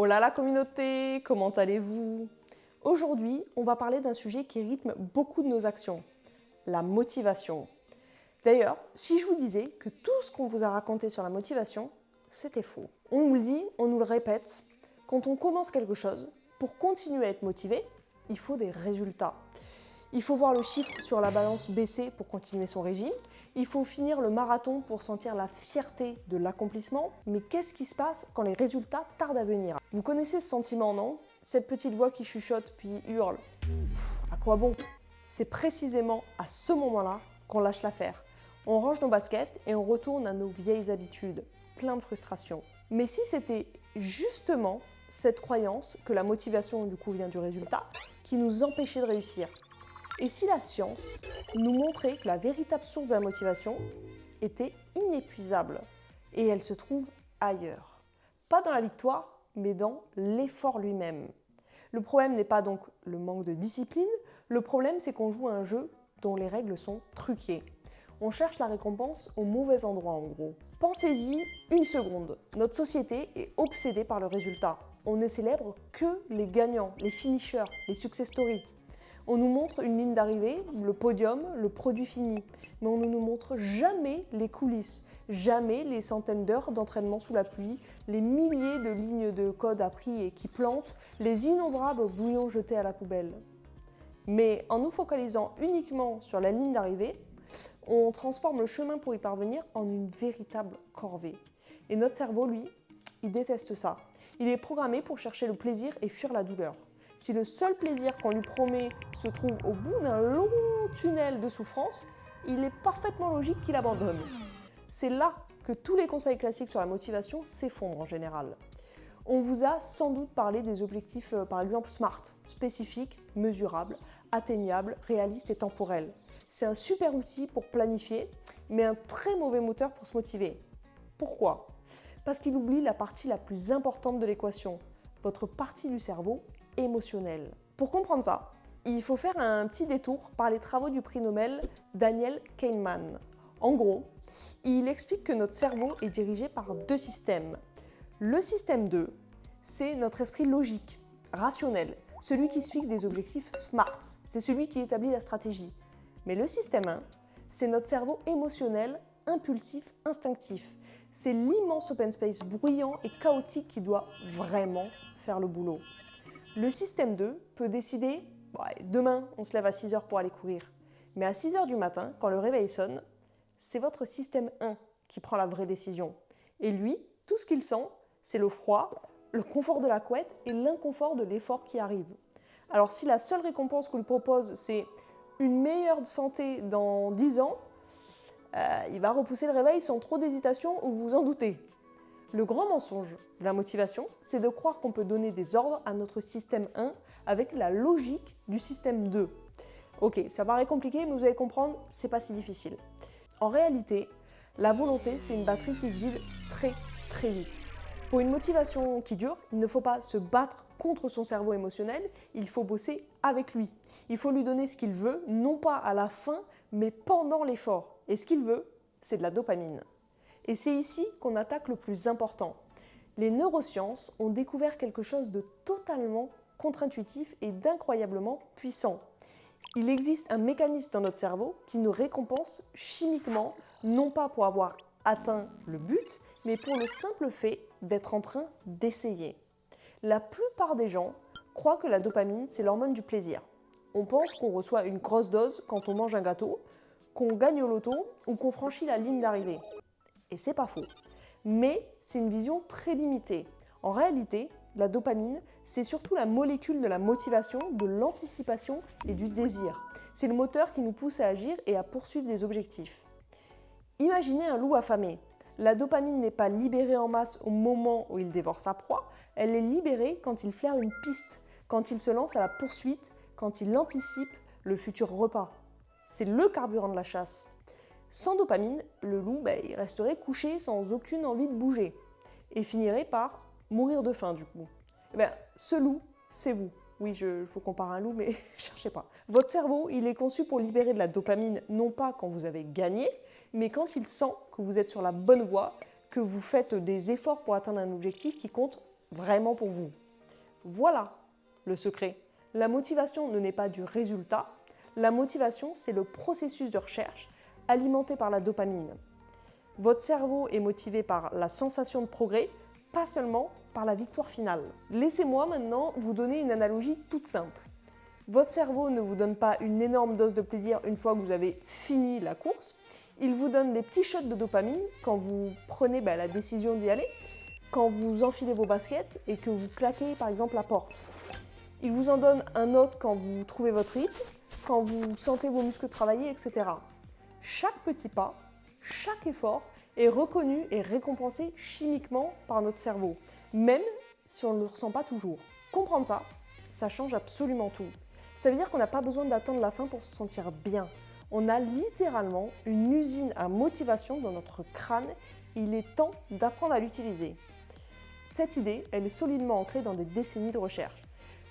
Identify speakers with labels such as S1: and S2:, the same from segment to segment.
S1: Hola la communauté, comment allez-vous? Aujourd'hui, on va parler d'un sujet qui rythme beaucoup de nos actions, la motivation. D'ailleurs, si je vous disais que tout ce qu'on vous a raconté sur la motivation, c'était faux. On nous le dit, on nous le répète, quand on commence quelque chose, pour continuer à être motivé, il faut des résultats. Il faut voir le chiffre sur la balance baisser pour continuer son régime. Il faut finir le marathon pour sentir la fierté de l'accomplissement. Mais qu'est-ce qui se passe quand les résultats tardent à venir? Vous connaissez ce sentiment, non? Cette petite voix qui chuchote puis hurle. À quoi bon? C'est précisément à ce moment-là qu'on lâche l'affaire. On range nos baskets et on retourne à nos vieilles habitudes, plein de frustration. Mais si c'était justement cette croyance que la motivation du coup vient du résultat qui nous empêchait de réussir? Et si la science nous montrait que la véritable source de la motivation était inépuisable et elle se trouve ailleurs? Pas dans la victoire, mais dans l'effort lui-même. Le problème n'est pas donc le manque de discipline, le problème c'est qu'on joue à un jeu dont les règles sont truquées. On cherche la récompense au mauvais endroit en gros. Pensez-y une seconde, notre société est obsédée par le résultat. On ne célèbre que les gagnants, les finishers, les success stories. On nous montre une ligne d'arrivée, le podium, le produit fini. Mais on ne nous montre jamais les coulisses, jamais les centaines d'heures d'entraînement sous la pluie, les milliers de lignes de code appris et qui plantent, les innombrables bouillons jetés à la poubelle. Mais en nous focalisant uniquement sur la ligne d'arrivée, on transforme le chemin pour y parvenir en une véritable corvée. Et notre cerveau, lui, il déteste ça. Il est programmé pour chercher le plaisir et fuir la douleur. Si le seul plaisir qu'on lui promet se trouve au bout d'un long tunnel de souffrance, il est parfaitement logique qu'il abandonne. C'est là que tous les conseils classiques sur la motivation s'effondrent en général. On vous a sans doute parlé des objectifs, par exemple SMART, spécifiques, mesurables, atteignables, réalistes et temporels. C'est un super outil pour planifier, mais un très mauvais moteur pour se motiver. Pourquoi? Parce qu'il oublie la partie la plus importante de l'équation, votre partie du cerveau émotionnel. Pour comprendre ça, il faut faire un petit détour par les travaux du prix Nobel Daniel Kahneman. En gros, il explique que notre cerveau est dirigé par deux systèmes. Le système 2, c'est notre esprit logique, rationnel, celui qui se fixe des objectifs SMART, c'est celui qui établit la stratégie. Mais le système 1, c'est notre cerveau émotionnel, impulsif, instinctif. C'est l'immense open space bruyant et chaotique qui doit vraiment faire le boulot. Le système 2 peut décider, demain on se lève à 6h pour aller courir. Mais à 6h du matin, quand le réveil sonne, c'est votre système 1 qui prend la vraie décision. Et lui, tout ce qu'il sent, c'est le froid, le confort de la couette et l'inconfort de l'effort qui arrive. Alors si la seule récompense qu'on lui propose, c'est une meilleure santé dans 10 ans, il va repousser le réveil sans trop d'hésitation ou vous en doutez. Le grand mensonge de la motivation, c'est de croire qu'on peut donner des ordres à notre système 1 avec la logique du système 2. Ok, ça paraît compliqué, mais vous allez comprendre, c'est pas si difficile. En réalité, la volonté, c'est une batterie qui se vide très très vite. Pour une motivation qui dure, il ne faut pas se battre contre son cerveau émotionnel, il faut bosser avec lui. Il faut lui donner ce qu'il veut, non pas à la fin, mais pendant l'effort. Et ce qu'il veut, c'est de la dopamine. Et c'est ici qu'on attaque le plus important. Les neurosciences ont découvert quelque chose de totalement contre-intuitif et d'incroyablement puissant. Il existe un mécanisme dans notre cerveau qui nous récompense chimiquement, non pas pour avoir atteint le but, mais pour le simple fait d'être en train d'essayer. La plupart des gens croient que la dopamine, c'est l'hormone du plaisir. On pense qu'on reçoit une grosse dose quand on mange un gâteau, qu'on gagne au loto ou qu'on franchit la ligne d'arrivée. Et c'est pas faux. Mais c'est une vision très limitée. En réalité, la dopamine, c'est surtout la molécule de la motivation, de l'anticipation et du désir. C'est le moteur qui nous pousse à agir et à poursuivre des objectifs. Imaginez un loup affamé. La dopamine n'est pas libérée en masse au moment où il dévore sa proie, elle est libérée quand il flaire une piste, quand il se lance à la poursuite, quand il anticipe le futur repas. C'est le carburant de la chasse. Sans dopamine, le loup il resterait couché sans aucune envie de bouger et finirait par mourir de faim du coup. Ce loup, c'est vous. Oui, je vous compare à un loup, mais cherchez pas. Votre cerveau, il est conçu pour libérer de la dopamine, non pas quand vous avez gagné, mais quand il sent que vous êtes sur la bonne voie, que vous faites des efforts pour atteindre un objectif qui compte vraiment pour vous. Voilà le secret. La motivation ne naît pas du résultat. La motivation, c'est le processus de recherche alimenté par la dopamine. Votre cerveau est motivé par la sensation de progrès, pas seulement par la victoire finale. Laissez-moi maintenant vous donner une analogie toute simple. Votre cerveau ne vous donne pas une énorme dose de plaisir une fois que vous avez fini la course. Il vous donne des petits shots de dopamine quand vous prenez la décision d'y aller, quand vous enfilez vos baskets et que vous claquez par exemple la porte. Il vous en donne un autre quand vous trouvez votre rythme, quand vous sentez vos muscles travailler, etc. Chaque petit pas, chaque effort est reconnu et récompensé chimiquement par notre cerveau, même si on ne le ressent pas toujours. Comprendre ça, ça change absolument tout. Ça veut dire qu'on n'a pas besoin d'attendre la fin pour se sentir bien. On a littéralement une usine à motivation dans notre crâne. Il est temps d'apprendre à l'utiliser. Cette idée, elle est solidement ancrée dans des décennies de recherche.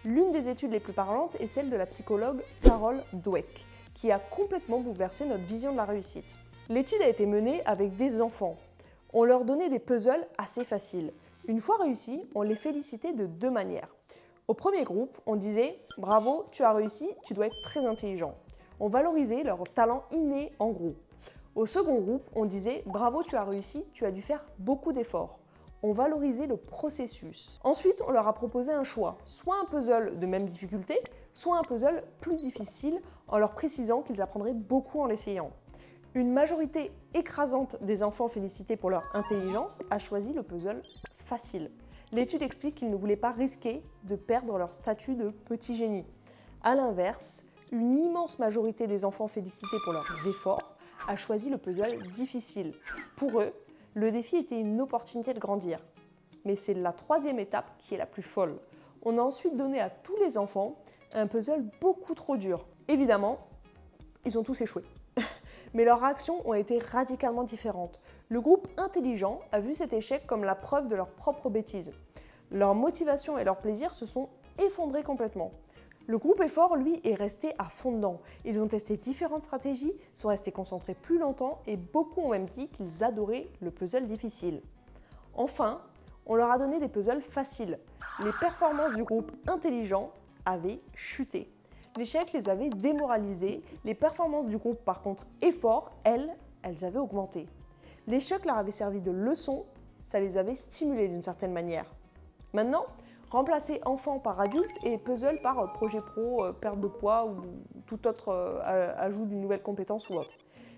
S1: L'une des études les plus parlantes est celle de la psychologue Carol Dweck, qui a complètement bouleversé notre vision de la réussite. L'étude a été menée avec des enfants. On leur donnait des puzzles assez faciles. Une fois réussis, on les félicitait de deux manières. Au premier groupe, on disait « Bravo, tu as réussi, tu dois être très intelligent ». On valorisait leur talent inné en gros. Au second groupe, on disait « Bravo, tu as réussi, tu as dû faire beaucoup d'efforts ». On valorisait le processus. Ensuite, on leur a proposé un choix, soit un puzzle de même difficulté, soit un puzzle plus difficile, en leur précisant qu'ils apprendraient beaucoup en l'essayant. Une majorité écrasante des enfants félicités pour leur intelligence a choisi le puzzle facile. L'étude explique qu'ils ne voulaient pas risquer de perdre leur statut de petit génie. A l'inverse, une immense majorité des enfants félicités pour leurs efforts a choisi le puzzle difficile. Pour eux, le défi était une opportunité de grandir. Mais c'est la troisième étape qui est la plus folle. On a ensuite donné à tous les enfants un puzzle beaucoup trop dur. Évidemment, ils ont tous échoué. Mais leurs réactions ont été radicalement différentes. Le groupe intelligent a vu cet échec comme la preuve de leur propre bêtise. Leur motivation et leur plaisir se sont effondrés complètement. Le groupe effort, lui, est resté à fond dedans. Ils ont testé différentes stratégies, sont restés concentrés plus longtemps et beaucoup ont même dit qu'ils adoraient le puzzle difficile. Enfin, on leur a donné des puzzles faciles. Les performances du groupe intelligent avaient chuté. L'échec les avait démoralisés. Les performances du groupe, par contre, effort, elles avaient augmenté. L'échec leur avait servi de leçon, ça les avait stimulés d'une certaine manière. Maintenant, remplacez enfant par adulte et puzzle par projet pro, perte de poids ou tout autre ajout d'une nouvelle compétence ou autre.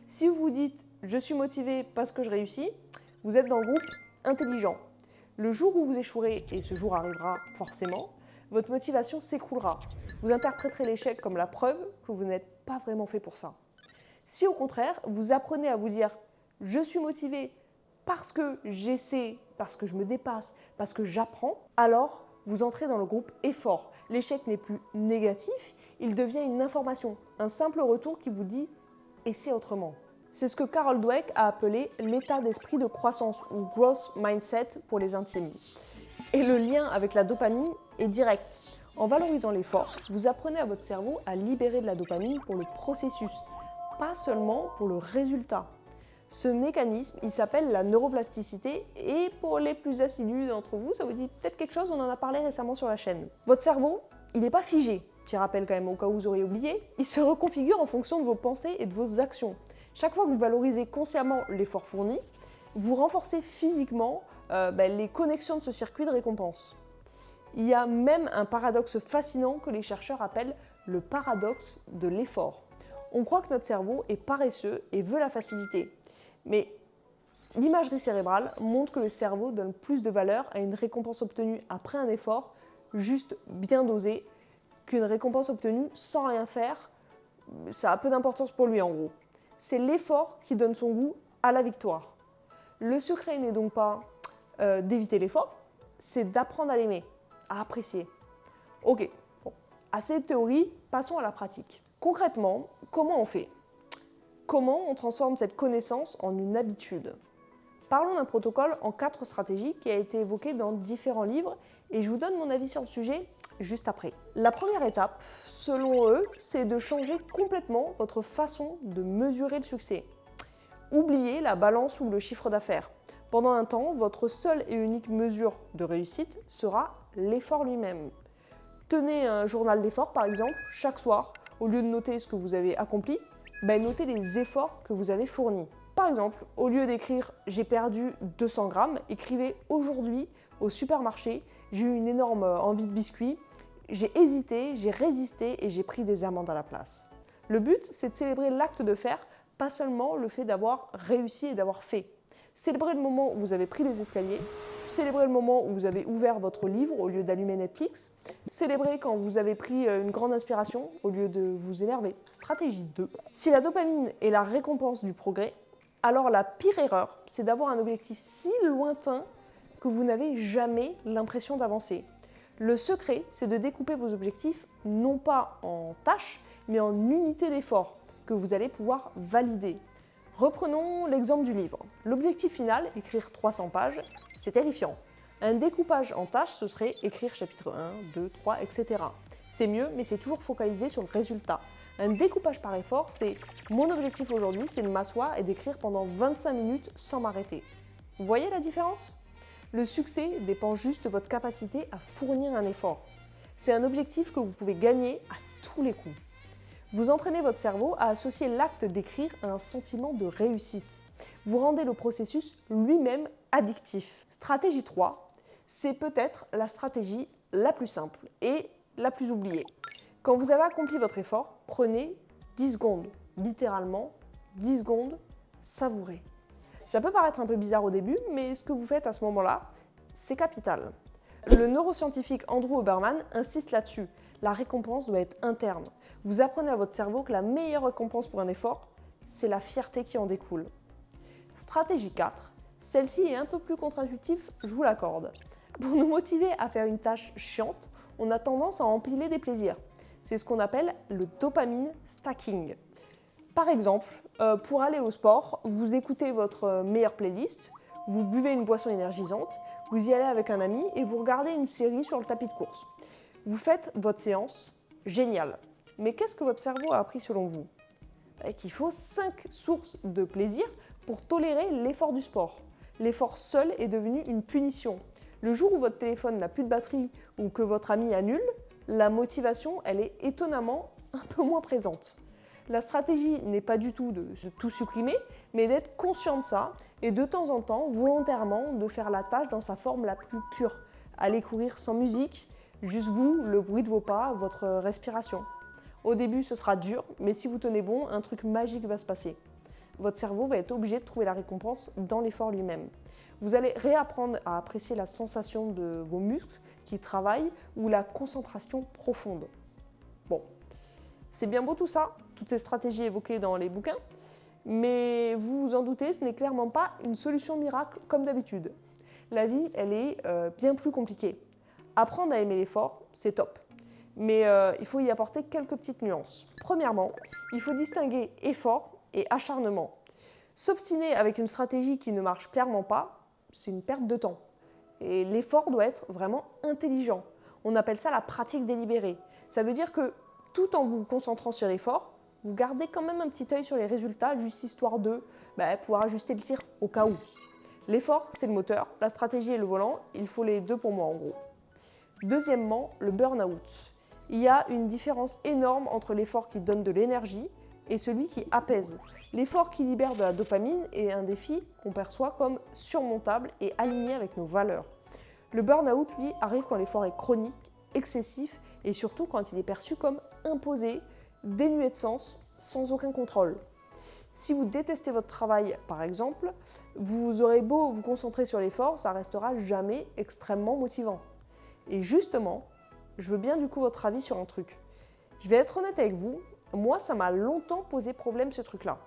S1: Si vous vous dites « je suis motivé parce que je réussis », vous êtes dans le groupe intelligent. Le jour où vous échouerez, et ce jour arrivera forcément, votre motivation s'écroulera. Vous interpréterez l'échec comme la preuve que vous n'êtes pas vraiment fait pour ça. Si au contraire, vous apprenez à vous dire « je suis motivé parce que j'essaie, parce que je me dépasse, parce que j'apprends », alors vous entrez dans le groupe effort. L'échec n'est plus négatif, il devient une information, un simple retour qui vous dit « essaie autrement ». C'est ce que Carol Dweck a appelé l'état d'esprit de croissance ou growth mindset pour les intimes. Et le lien avec la dopamine est direct. En valorisant l'effort, vous apprenez à votre cerveau à libérer de la dopamine pour le processus, pas seulement pour le résultat. Ce mécanisme, il s'appelle la neuroplasticité et pour les plus assidus d'entre vous, ça vous dit peut-être quelque chose, on en a parlé récemment sur la chaîne. Votre cerveau, il n'est pas figé, petit rappel quand même au cas où vous auriez oublié, il se reconfigure en fonction de vos pensées et de vos actions. Chaque fois que vous valorisez consciemment l'effort fourni, vous renforcez physiquement les connexions de ce circuit de récompense. Il y a même un paradoxe fascinant que les chercheurs appellent le paradoxe de l'effort. On croit que notre cerveau est paresseux et veut la facilité. Mais l'imagerie cérébrale montre que le cerveau donne plus de valeur à une récompense obtenue après un effort, juste bien dosé, qu'une récompense obtenue sans rien faire. Ça a peu d'importance pour lui en gros. C'est l'effort qui donne son goût à la victoire. Le secret n'est donc pas d'éviter l'effort, c'est d'apprendre à l'aimer, à apprécier. Ok, bon, assez de théorie, passons à la pratique. Concrètement, comment on fait ? Comment on transforme cette connaissance en une habitude ? Parlons d'un protocole en 4 stratégies qui a été évoqué dans différents livres et je vous donne mon avis sur le sujet juste après. La première étape, selon eux, c'est de changer complètement votre façon de mesurer le succès. Oubliez la balance ou le chiffre d'affaires. Pendant un temps, votre seule et unique mesure de réussite sera l'effort lui-même. Tenez un journal d'effort par exemple, chaque soir, au lieu de noter ce que vous avez accompli, notez les efforts que vous avez fournis. Par exemple, au lieu d'écrire « j'ai perdu 200 grammes », écrivez « aujourd'hui, au supermarché, j'ai eu une énorme envie de biscuits, j'ai hésité, j'ai résisté et j'ai pris des amandes à la place ». Le but, c'est de célébrer l'acte de faire, pas seulement le fait d'avoir réussi et d'avoir fait. Célébrez le moment où vous avez pris les escaliers, célébrez le moment où vous avez ouvert votre livre au lieu d'allumer Netflix, célébrez quand vous avez pris une grande inspiration au lieu de vous énerver. Stratégie 2. Si la dopamine est la récompense du progrès, alors la pire erreur, c'est d'avoir un objectif si lointain que vous n'avez jamais l'impression d'avancer. Le secret, c'est de découper vos objectifs non pas en tâches, mais en unités d'effort que vous allez pouvoir valider. Reprenons l'exemple du livre. L'objectif final, écrire 300 pages, c'est terrifiant. Un découpage en tâches, ce serait écrire chapitre 1, 2, 3, etc. C'est mieux, mais c'est toujours focalisé sur le résultat. Un découpage par effort, c'est mon objectif aujourd'hui, c'est de m'asseoir et d'écrire pendant 25 minutes sans m'arrêter. Vous voyez la différence ? Le succès dépend juste de votre capacité à fournir un effort. C'est un objectif que vous pouvez gagner à tous les coups. Vous entraînez votre cerveau à associer l'acte d'écrire à un sentiment de réussite. Vous rendez le processus lui-même addictif. Stratégie 3, c'est peut-être la stratégie la plus simple et la plus oubliée. Quand vous avez accompli votre effort, prenez 10 secondes, littéralement 10 secondes, savourez. Ça peut paraître un peu bizarre au début, mais ce que vous faites à ce moment-là, c'est capital. Le neuroscientifique Andrew Huberman insiste là-dessus. La récompense doit être interne. Vous apprenez à votre cerveau que la meilleure récompense pour un effort, c'est la fierté qui en découle. Stratégie 4. Celle-ci est un peu plus contre-intuitive, je vous l'accorde. Pour nous motiver à faire une tâche chiante, on a tendance à empiler des plaisirs. C'est ce qu'on appelle le dopamine stacking. Par exemple, pour aller au sport, vous écoutez votre meilleure playlist, vous buvez une boisson énergisante, vous y allez avec un ami et vous regardez une série sur le tapis de course. Vous faites votre séance, génial. Mais qu'est-ce que votre cerveau a appris selon vous ? Qu'il faut 5 sources de plaisir pour tolérer l'effort du sport. L'effort seul est devenu une punition. Le jour où votre téléphone n'a plus de batterie ou que votre ami annule, la motivation, elle est étonnamment un peu moins présente. La stratégie n'est pas du tout de tout supprimer, mais d'être conscient de ça et de temps en temps, volontairement, de faire la tâche dans sa forme la plus pure. Aller courir sans musique, juste vous, le bruit de vos pas, votre respiration. Au début, ce sera dur, mais si vous tenez bon, un truc magique va se passer. Votre cerveau va être obligé de trouver la récompense dans l'effort lui-même. Vous allez réapprendre à apprécier la sensation de vos muscles qui travaillent ou la concentration profonde. Bon, c'est bien beau tout ça, toutes ces stratégies évoquées dans les bouquins, mais vous vous en doutez, ce n'est clairement pas une solution miracle comme d'habitude. La vie, elle est bien plus compliquée. Apprendre à aimer l'effort, c'est top. Mais il faut y apporter quelques petites nuances. Premièrement, il faut distinguer effort et acharnement. S'obstiner avec une stratégie qui ne marche clairement pas, c'est une perte de temps. Et l'effort doit être vraiment intelligent. On appelle ça la pratique délibérée. Ça veut dire que tout en vous concentrant sur l'effort, vous gardez quand même un petit œil sur les résultats, juste histoire de pouvoir ajuster le tir au cas où. L'effort, c'est le moteur, la stratégie est le volant, il faut les deux pour moi en gros. Deuxièmement, le burn-out. Il y a une différence énorme entre l'effort qui donne de l'énergie et celui qui apaise. L'effort qui libère de la dopamine est un défi qu'on perçoit comme surmontable et aligné avec nos valeurs. Le burn-out, lui, arrive quand l'effort est chronique, excessif et surtout quand il est perçu comme imposé, dénué de sens, sans aucun contrôle. Si vous détestez votre travail, par exemple, vous aurez beau vous concentrer sur l'effort, ça restera jamais extrêmement motivant. Et justement, je veux bien du coup votre avis sur un truc. Je vais être honnête avec vous, moi ça m'a longtemps posé problème ce truc-là.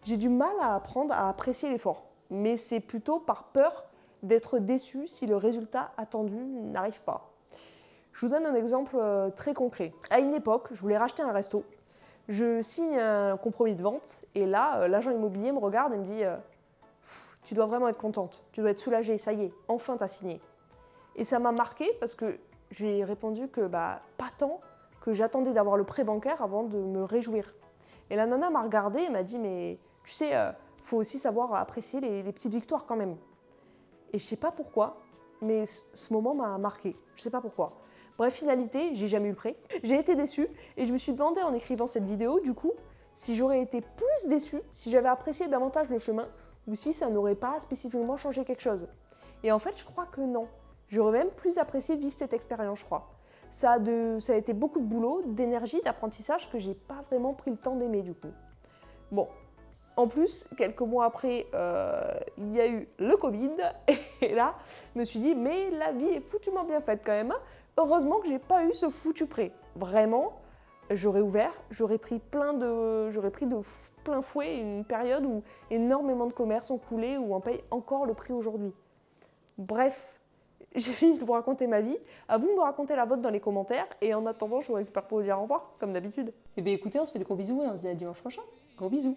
S1: J'ai du mal à apprendre à apprécier l'effort, mais c'est plutôt par peur d'être déçu si le résultat attendu n'arrive pas. Je vous donne un exemple très concret. À une époque, je voulais racheter un resto. Je signe un compromis de vente et là, l'agent immobilier me regarde et me dit « Tu dois vraiment être contente, tu dois être soulagée, ça y est, enfin t'as signé ». Et ça m'a marqué parce que je lui ai répondu que pas tant, que j'attendais d'avoir le prêt bancaire avant de me réjouir. Et la nana m'a regardée et m'a dit « Mais tu sais, faut aussi savoir apprécier les petites victoires quand même ». Et je sais pas pourquoi, mais ce moment m'a marqué. Je sais pas pourquoi. Bref, finalité, j'ai jamais eu le prêt. J'ai été déçue et je me suis demandé en écrivant cette vidéo, du coup, si j'aurais été plus déçue, si j'avais apprécié davantage le chemin, ou si ça n'aurait pas spécifiquement changé quelque chose. Et en fait, je crois que non. J'aurais même plus apprécié vivre cette expérience, je crois. Ça a été beaucoup de boulot, d'énergie, d'apprentissage que j'ai pas vraiment pris le temps d'aimer, du coup. Bon. En plus, quelques mois après, il y a eu le Covid, et là, je me suis dit, mais la vie est foutument bien faite quand même. Heureusement que j'ai pas eu ce foutu prêt. Vraiment, j'aurais ouvert, j'aurais pris de plein fouet une période où énormément de commerces ont coulé, où on paye encore le prix aujourd'hui. Bref, j'ai fini de vous raconter ma vie. À vous de me raconter la vôtre dans les commentaires, et en attendant, je vous récupère pour vous dire au revoir, comme d'habitude. Et bien écoutez, on se fait de gros bisous et on se dit à dimanche prochain. Gros bisous.